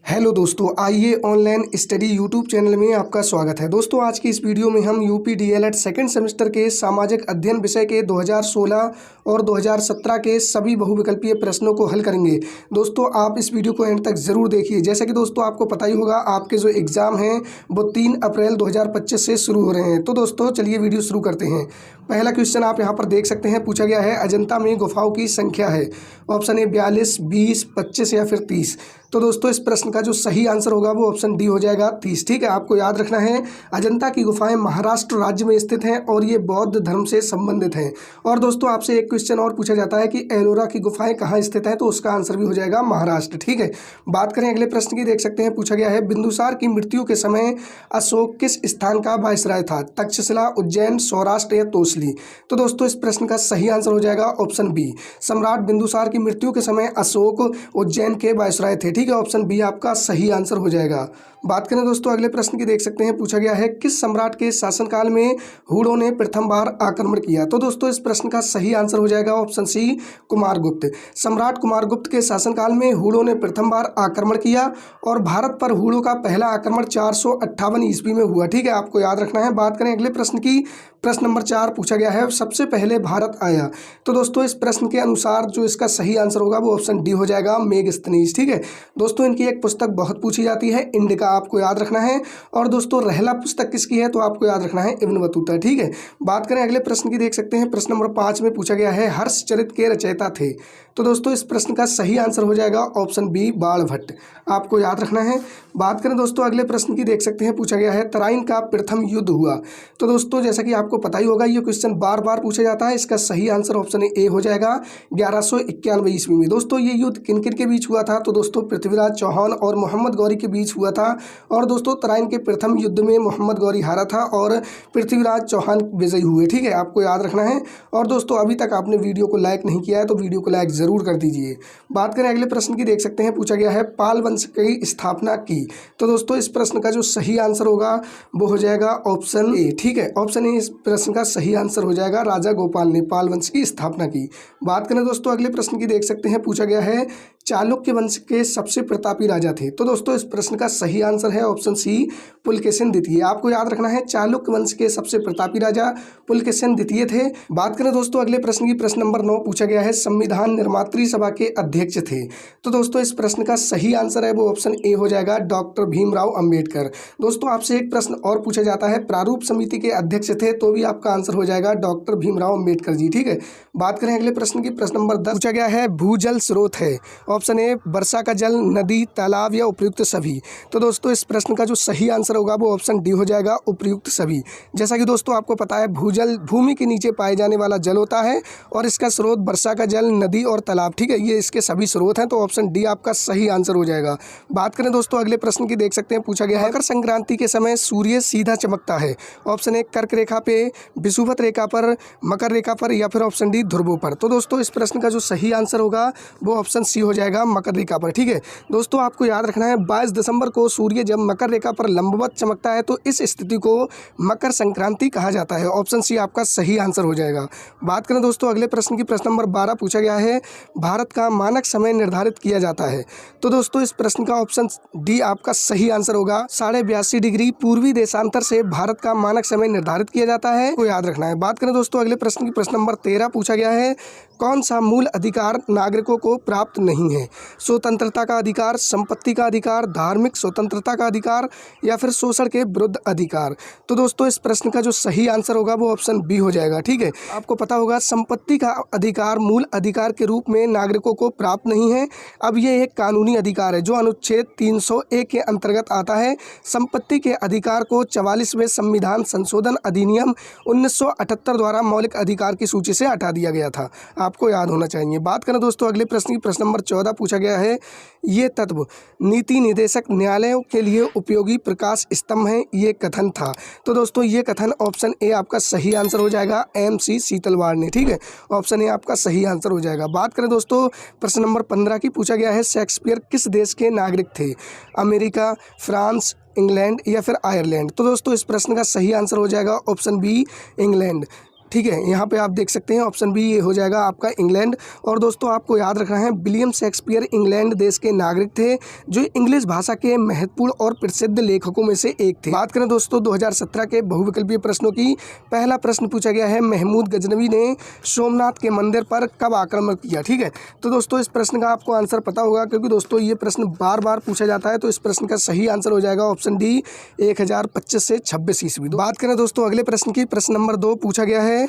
Hello दोस्तों, आइए online study YouTube channel में आपका स्वागत है। दोस्तों, आज की इस वीडियो में हम यूपी डीएलएड सेकंड सेमेस्टर के सामाजिक अध्ययन विषय के 2016 और 2017 के सभी बहुविकल्पीय प्रश्नों को हल करेंगे। दोस्तों, आप इस वीडियो को एंड तक ज़रूर देखिए। जैसा कि दोस्तों आपको पता ही होगा, आपके जो एग्ज़ाम हैं वो 3 अप्रैल 2025 से शुरू हो रहे हैं। तो दोस्तों चलिए वीडियो शुरू करते हैं। पहला क्वेश्चन आप यहाँ पर देख सकते हैं, पूछा गया है अजंता में गुफाओं की संख्या है। ऑप्शन ए 42, 20, 25 या फिर 30। तो दोस्तों इस प्रश्न का जो सही आंसर होगा वो ऑप्शन डी हो जाएगा 30। ठीक है, आपको याद रखना है अजंता की गुफाएं महाराष्ट्र राज्य में स्थित हैं और ये बौद्ध धर्म से संबंधित हैं। और दोस्तों आपसे एक क्वेश्चन और पूछा जाता है कि एलोरा की गुफाएं कहाँ स्थित हैं, तो उसका आंसर भी हो जाएगा महाराष्ट्र। ठीक है, बात करें अगले प्रश्न की, देख सकते हैं पूछा गया है बिंदुसार की मृत्यु के समय अशोक किस स्थान का वायसराय था? तक्षशिला, उज्जैन, सौराष्ट्र या तोसली? तो दोस्तों इस प्रश्न का सही आंसर हो जाएगा ऑप्शन बी। सम्राट बिंदुसार की मृत्यु के समय अशोक उज्जैन के वायसराय थे। ठीक है, ऑप्शन बी आपका सही आंसर हो जाएगा। बात करें दोस्तों अगले प्रश्न की, देख सकते हैं पूछा गया है किस सम्राट के शासनकाल में हूणों ने प्रथम बार आक्रमण किया? तो दोस्तों इस प्रश्न का सही आंसर हो जाएगा ऑप्शन सी, कुमारगुप्त। सम्राट कुमारगुप्त के शासनकाल में हूणों ने प्रथम बार आक्रमण किया और भारत पर हूणों का पहला आक्रमण 458 ईस्वी में हुआ। ठीक है, आपको याद रखना है। बात करें अगले प्रश्न की, प्रश्न नंबर 4 पूछा गया है सबसे पहले भारत आया? तो दोस्तों इस प्रश्न के अनुसार जो इसका सही आंसर होगा वो ऑप्शन डी हो जाएगा, मेगस्थनीज। ठीक है दोस्तों, इनकी एक पुस्तक बहुत पूछी जाती है, इंडिका, आपको याद रखना है। और दोस्तों रहला पुस्तक किसकी है? तो आपको याद रखना है इब्न बतूता। ठीक है, बात करें अगले प्रश्न की, देख सकते हैं प्रश्न नंबर 5 में पूछा गया है हर्षचरित के रचयिता थे? तो दोस्तों इस प्रश्न का सही आंसर हो जाएगा ऑप्शन बी, बाणभट्ट, आपको याद रखना है। बात करें दोस्तों अगले प्रश्न की, देख सकते हैं पूछा गया है तराइन का प्रथम युद्ध हुआ? तो दोस्तों जैसा कि आपको पता ही होगा, ये क्वेश्चन बार बार पूछा जाता है। इसका सही आंसर ऑप्शन ए हो जाएगा 1191 ईस्वी में। दोस्तों ये युद्ध किन किन के बीच हुआ था? तो दोस्तों पृथ्वीराज चौहान और मोहम्मद गौरी के बीच हुआ था। और दोस्तों तराइन के प्रथम युद्ध में मोहम्मद गौरी हारा था और पृथ्वीराज चौहान विजयी हुए। ठीक है, आपको याद रखना है। और दोस्तों अभी तक आपने वीडियो को लाइक नहीं किया है तो वीडियो को लाइक जरूर कर दीजिए। बात करें अगले प्रश्न की, देख सकते हैं पूछा गया है पाल वंश की स्थापना की? तो दोस्तों इस प्रश्न का जो सही आंसर होगा वो हो जाएगा ऑप्शन ए। ठीक है, ऑप्शन ए इस प्रश्न का सही आंसर हो जाएगा, राजा गोपाल ने पाल वंश की स्थापना की। बात करें दोस्तों अगले प्रश्न की, देख सकते हैं पूछा गया है चालुक्य वंश के सबसे प्रतापी राजा थे? तो दोस्तों इस प्रश्न का सही आंसर है ऑप्शन सी, पुलकेशिन द्वितीय। आपको याद रखना है चालुक्य वंश के सबसे प्रतापी राजा पुलकेशिन द्वितीय थे। बात करें दोस्तों अगले प्रश्न की, प्रश्न नंबर 9 पूछा गया है संविधान निर्मात्री सभा के अध्यक्ष थे? तो दोस्तों इस प्रश्न का सही आंसर है वो ऑप्शन ए हो जाएगा, डॉक्टर भीमराव अंबेडकर। दोस्तों आपसे एक प्रश्न और पूछा जाता है प्रारूप समिति के अध्यक्ष थे? तो भी आपका आंसर हो जाएगा डॉक्टर भीमराव अंबेडकर जी। ठीक है, बात करें अगले प्रश्न की, प्रश्न नंबर 10 पूछा गया है भूजल स्रोत है? ऑप्शन ए वर्षा का जल, नदी, तालाब या उपयुक्त सभी? तो दोस्तों इस प्रश्न का जो सही आंसर होगा वो ऑप्शन डी हो जाएगा, उपयुक्त सभी। जैसा कि दोस्तों आपको पता है भूजल भूमि के नीचे पाए जाने वाला जल होता है और इसका स्रोत वर्षा का जल, नदी और तालाब। ठीक है, ये इसके सभी स्रोत हैं, तो ऑप्शन डी आपका सही आंसर हो जाएगा। बात करें दोस्तों अगले प्रश्न की, देख सकते हैं पूछा गया है मकर संक्रांति के समय सूर्य सीधा चमकता है? ऑप्शन ए कर्क रेखा पे, विषुवत रेखा पर, मकर रेखा पर या फिर ऑप्शन डी ध्रुवों पर? तो दोस्तों इस प्रश्न का जो सही आंसर होगा वो ऑप्शन सी हो जाएगा, मकर रेखा पर। ठीक है दोस्तों, आपको याद रखना है 22 दिसंबर को सूर्य जब मकर रेखा पर लंबवत चमकता है तो इस स्थिति को मकर संक्रांति कहा जाता है। ऑप्शन सी आपका सही आंसर हो जाएगा। बात करें दोस्तों अगले प्रश्न की, प्रश्न नंबर 12 पूछा गया है भारत का मानक समय निर्धारित किया जाता है? तो दोस्तों इस प्रश्न का ऑप्शन डी आपका सही आंसर होगा, 82.5 डिग्री पूर्वी देशांतर से भारत का मानक समय निर्धारित किया जाता है, को याद रखना है। बात करें दोस्तों अगले प्रश्न की, प्रश्न नंबर 13 पूछा गया है कौन सा मूल अधिकार नागरिकों को प्राप्त नहीं है? स्वतंत्रता का अधिकार, संपत्ति का अधिकार, धार्मिक स्वतंत्रता का अधिकार या फिर शोषण के विरुद्ध अधिकार? तो दोस्तों इस प्रश्न का जो सही आंसर होगा वो ऑप्शन बी हो जाएगा। ठीक है, आपको पता होगा संपत्ति का अधिकार मूल अधिकार के रूप में नागरिकों को प्राप्त नहीं है। अब ये एक कानूनी अधिकार है जो अनुच्छेद 301 के अंतर्गत आता है। संपत्ति के अधिकार को 44वें संविधान संशोधन अधिनियम 1978 द्वारा मौलिक अधिकार की सूची से हटा दिया गया था, आपको याद होना चाहिए। बात करें दोस्तों अगले प्रश्न की, प्रश्न नंबर 14 पूछा गया है ये तत्व नीति निदेशक न्यायालयों के लिए उपयोगी प्रकाश स्तंभ है, ये कथन था? तो दोस्तों ये कथन ऑप्शन ए आपका सही आंसर हो जाएगा, MC सीतलवाड़ ने। ठीक है, ऑप्शन ए आपका सही आंसर हो जाएगा। बात करें दोस्तों प्रश्न नंबर 15 की, पूछा गया है शेक्सपियर किस देश के नागरिक थे? अमेरिका, फ्रांस, इंग्लैंड या फिर आयरलैंड? तो दोस्तों इस प्रश्न का सही आंसर हो जाएगा ऑप्शन बी, इंग्लैंड। ठीक है, यहाँ पे आप देख सकते हैं ऑप्शन बी ये हो जाएगा आपका इंग्लैंड। और दोस्तों आपको याद रखना है विलियम शेक्सपियर इंग्लैंड देश के नागरिक थे जो इंग्लिश भाषा के महत्वपूर्ण और प्रसिद्ध लेखकों में से एक थे। बात करें दोस्तों 2017 के बहुविकल्पीय प्रश्नों की, पहला प्रश्न पूछा गया है महमूद गजनवी ने सोमनाथ के मंदिर पर कब आक्रमण किया। ठीक है, तो दोस्तों इस प्रश्न का आपको आंसर पता होगा क्योंकि दोस्तों ये प्रश्न बार बार पूछा जाता है। तो इस प्रश्न का सही आंसर हो जाएगा ऑप्शन डी 1025 से 26 ईस्वी। बात करें दोस्तों अगले प्रश्न की, प्रश्न नंबर 2 पूछा गया है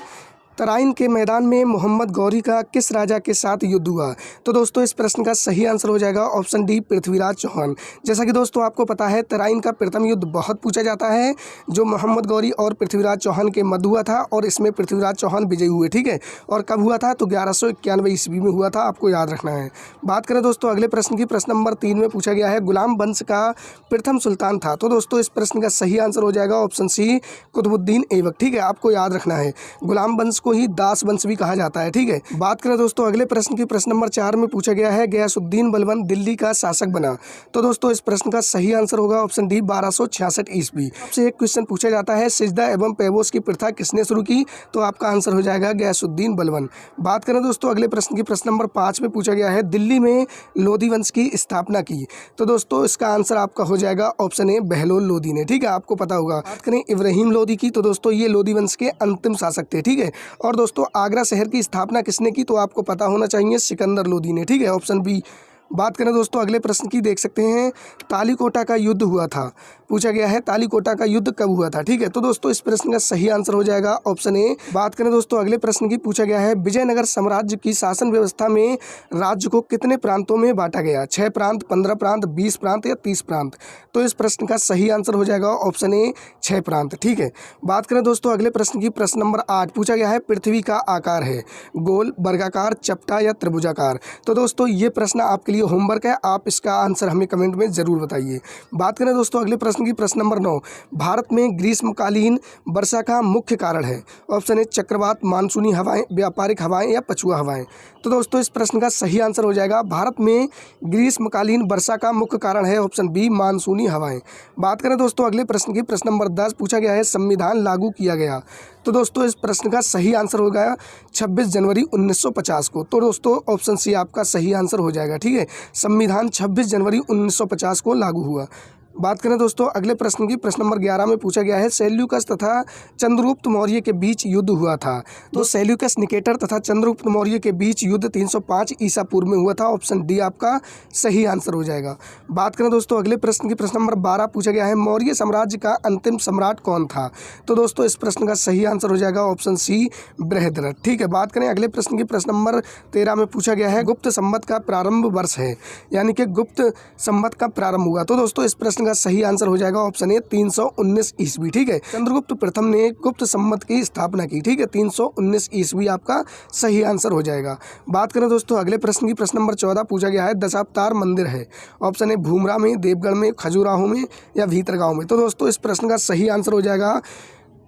तराइन के मैदान में मोहम्मद गौरी का किस राजा के साथ युद्ध हुआ। तो दोस्तों इस प्रश्न का सही आंसर हो जाएगा ऑप्शन डी पृथ्वीराज चौहान। जैसा कि दोस्तों आपको पता है तराइन का प्रथम युद्ध बहुत पूछा जाता है जो मोहम्मद गौरी और पृथ्वीराज चौहान के मध्य हुआ था और इसमें पृथ्वीराज चौहान विजयी हुए। ठीक है, और कब हुआ था तो 1191 ईस्वी में हुआ था, आपको याद रखना है। बात करें दोस्तों अगले प्रश्न की, प्रश्न नंबर 3 में पूछा गया है गुलाम वंश का प्रथम सुल्तान था। तो दोस्तों इस प्रश्न का सही आंसर हो जाएगा ऑप्शन सी कुतुबुद्दीन ऐबक। ठीक है, आपको याद रखना है गुलाम वंश को ही दास वंश भी कहा जाता है। ठीक है, बात करें दोस्तों अगले प्रश्न की, प्रश्न नंबर 4 में पूछा गया है गयासुद्दीन बलबन दिल्ली का शासक बना। तो दोस्तों इस प्रश्न का सही आंसर होगा ऑप्शन डी 1266 ईस्वी। आपसे एक क्वेश्चन पूछा जाता है सिजदा एवं पैबोस की प्रथा किसने शुरू की, तो आपका आंसर हो जाएगा गयासुद्दीन बलबन। बात करें दोस्तों अगले प्रश्न की, प्रश्न नंबर 5 में पूछा गया है दिल्ली में लोधी वंश की स्थापना की। तो दोस्तों इसका आंसर आपका हो जाएगा ऑप्शन ए बहलोल लोधी ने। ठीक है, आपको पता होगा। बात करें इब्राहिम लोधी की, तो दोस्तों ये लोधी वंश के अंतिम शासक थे। ठीक है, और दोस्तों आगरा शहर की स्थापना किसने की, तो आपको पता होना चाहिए सिकंदर लोधी ने। ठीक है, ऑप्शन बी। बात करें दोस्तों अगले प्रश्न की, देख सकते हैं तालीकोटा का युद्ध हुआ था। पूछा गया है तालीकोटा का युद्ध कब हुआ था। ठीक है, तो दोस्तों इस प्रश्न का सही आंसर हो जाएगा ऑप्शन ए। बात करें दोस्तों अगले प्रश्न की, पूछा गया है विजयनगर साम्राज्य की शासन व्यवस्था में राज्य को कितने प्रांतों में बांटा गया, 6 प्रांत, 15 प्रांत, 20 प्रांत या 30 प्रांत। तो इस प्रश्न का सही आंसर हो जाएगा ऑप्शन ए 6 प्रांत। ठीक है, बात करें दोस्तों अगले प्रश्न की, प्रश्न नंबर 8 पूछा गया है पृथ्वी का आकार है गोल, वर्गाकार, चपटा या त्रिभुजाकार। तो दोस्तों ये प्रश्न आपके लिए होमवर्क है, आप इसका आंसर हमें कमेंट में जरूर बताइए। बात करें दोस्तों अगले प्रश्न की, प्रश्न नंबर 9 भारत में ग्रीष्मकालीन वर्षा का मुख्य कारण है। ऑप्शन ए चक्रवात, मानसूनी हवाएं, व्यापारिक हवाएं या पछुआ हवाएं। तो दोस्तों इस प्रश्न का सही आंसर हो जाएगा भारत में ग्रीष्मकालीन वर्षा का मुख्य कारण है ऑप्शन बी मानसूनी हवाएं। बात करें दोस्तों अगले प्रश्न की, प्रश्न नंबर 10 पूछा गया है संविधान लागू किया गया। तो दोस्तों इस प्रश्न का सही आंसर हो गया 26 जनवरी 1950 को। तो दोस्तों ऑप्शन सी आपका सही आंसर हो जाएगा। ठीक है, संविधान 26 जनवरी 1950 को लागू हुआ। बात करें दोस्तों अगले प्रश्न की, प्रश्न नंबर 11 में पूछा गया है सेल्यूकस तथा चंद्रगुप्त मौर्य के बीच युद्ध हुआ था। तो सेल्यूकस निकेटर तथा चंद्रगुप्त मौर्य के बीच युद्ध 305 ईसा पूर्व में हुआ था। ऑप्शन डी आपका सही आंसर हो जाएगा। बात करें दोस्तों अगले प्रश्न की, प्रश्न नंबर 12 पूछा गया है मौर्य साम्राज्य का अंतिम सम्राट कौन था। तो दोस्तों इस प्रश्न का सही आंसर हो जाएगा ऑप्शन सी बृहद्रथ। ठीक है, बात करें अगले प्रश्न की, प्रश्न नंबर 13 में पूछा गया है गुप्त संवत का प्रारंभ वर्ष है, यानी कि गुप्त संवत का प्रारंभ हुआ। तो दोस्तों इस प्रश्न का सही आंसर हो जाएगा ऑप्शन ए 319 ईस्वी। ठीक है, चंद्रगुप्त प्रथम ने गुप्त संवत की स्थापना की। ठीक है, 319 ईस्वी आपका सही आंसर हो जाएगा। बात करें दोस्तों अगले प्रश्न की, प्रश्न नंबर 14 पूछा गया है दशावतार मंदिर है। ऑप्शन ए भूमरा में, देवगढ़ में, खजुराहो में या भीतरगांव में। तो दोस्तों इस प्रश्न का सही आंसर हो जाएगा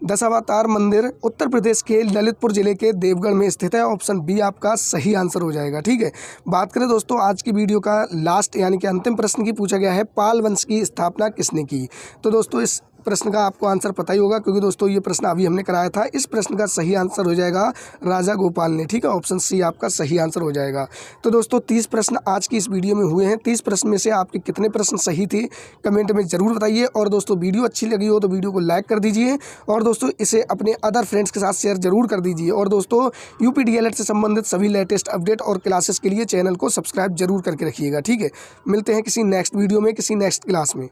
दशावतार मंदिर उत्तर प्रदेश के ललितपुर जिले के देवगढ़ में स्थित है। ऑप्शन बी आपका सही आंसर हो जाएगा। ठीक है, बात करें दोस्तों आज की वीडियो का लास्ट यानी कि अंतिम प्रश्न की, पूछा गया है पाल वंश की स्थापना किसने की। तो दोस्तों इस प्रश्न का आपको आंसर पता ही होगा क्योंकि दोस्तों ये प्रश्न अभी हमने कराया था। इस प्रश्न का सही आंसर हो जाएगा राजा गोपाल ने। ठीक है, ऑप्शन सी आपका सही आंसर हो जाएगा। तो दोस्तों 30 प्रश्न आज की इस वीडियो में हुए हैं। 30 प्रश्न में से आपके कितने प्रश्न सही थे कमेंट में ज़रूर बताइए। और दोस्तों वीडियो अच्छी लगी हो तो वीडियो को लाइक कर दीजिए और दोस्तों इसे अपने अदर फ्रेंड्स के साथ शेयर जरूर कर दीजिए। और दोस्तों यूपी डीएलएड से संबंधित सभी लेटेस्ट अपडेट और क्लासेस के लिए चैनल को सब्सक्राइब जरूर करके रखिएगा। ठीक है, मिलते हैं किसी नेक्स्ट वीडियो में, किसी नेक्स्ट क्लास में।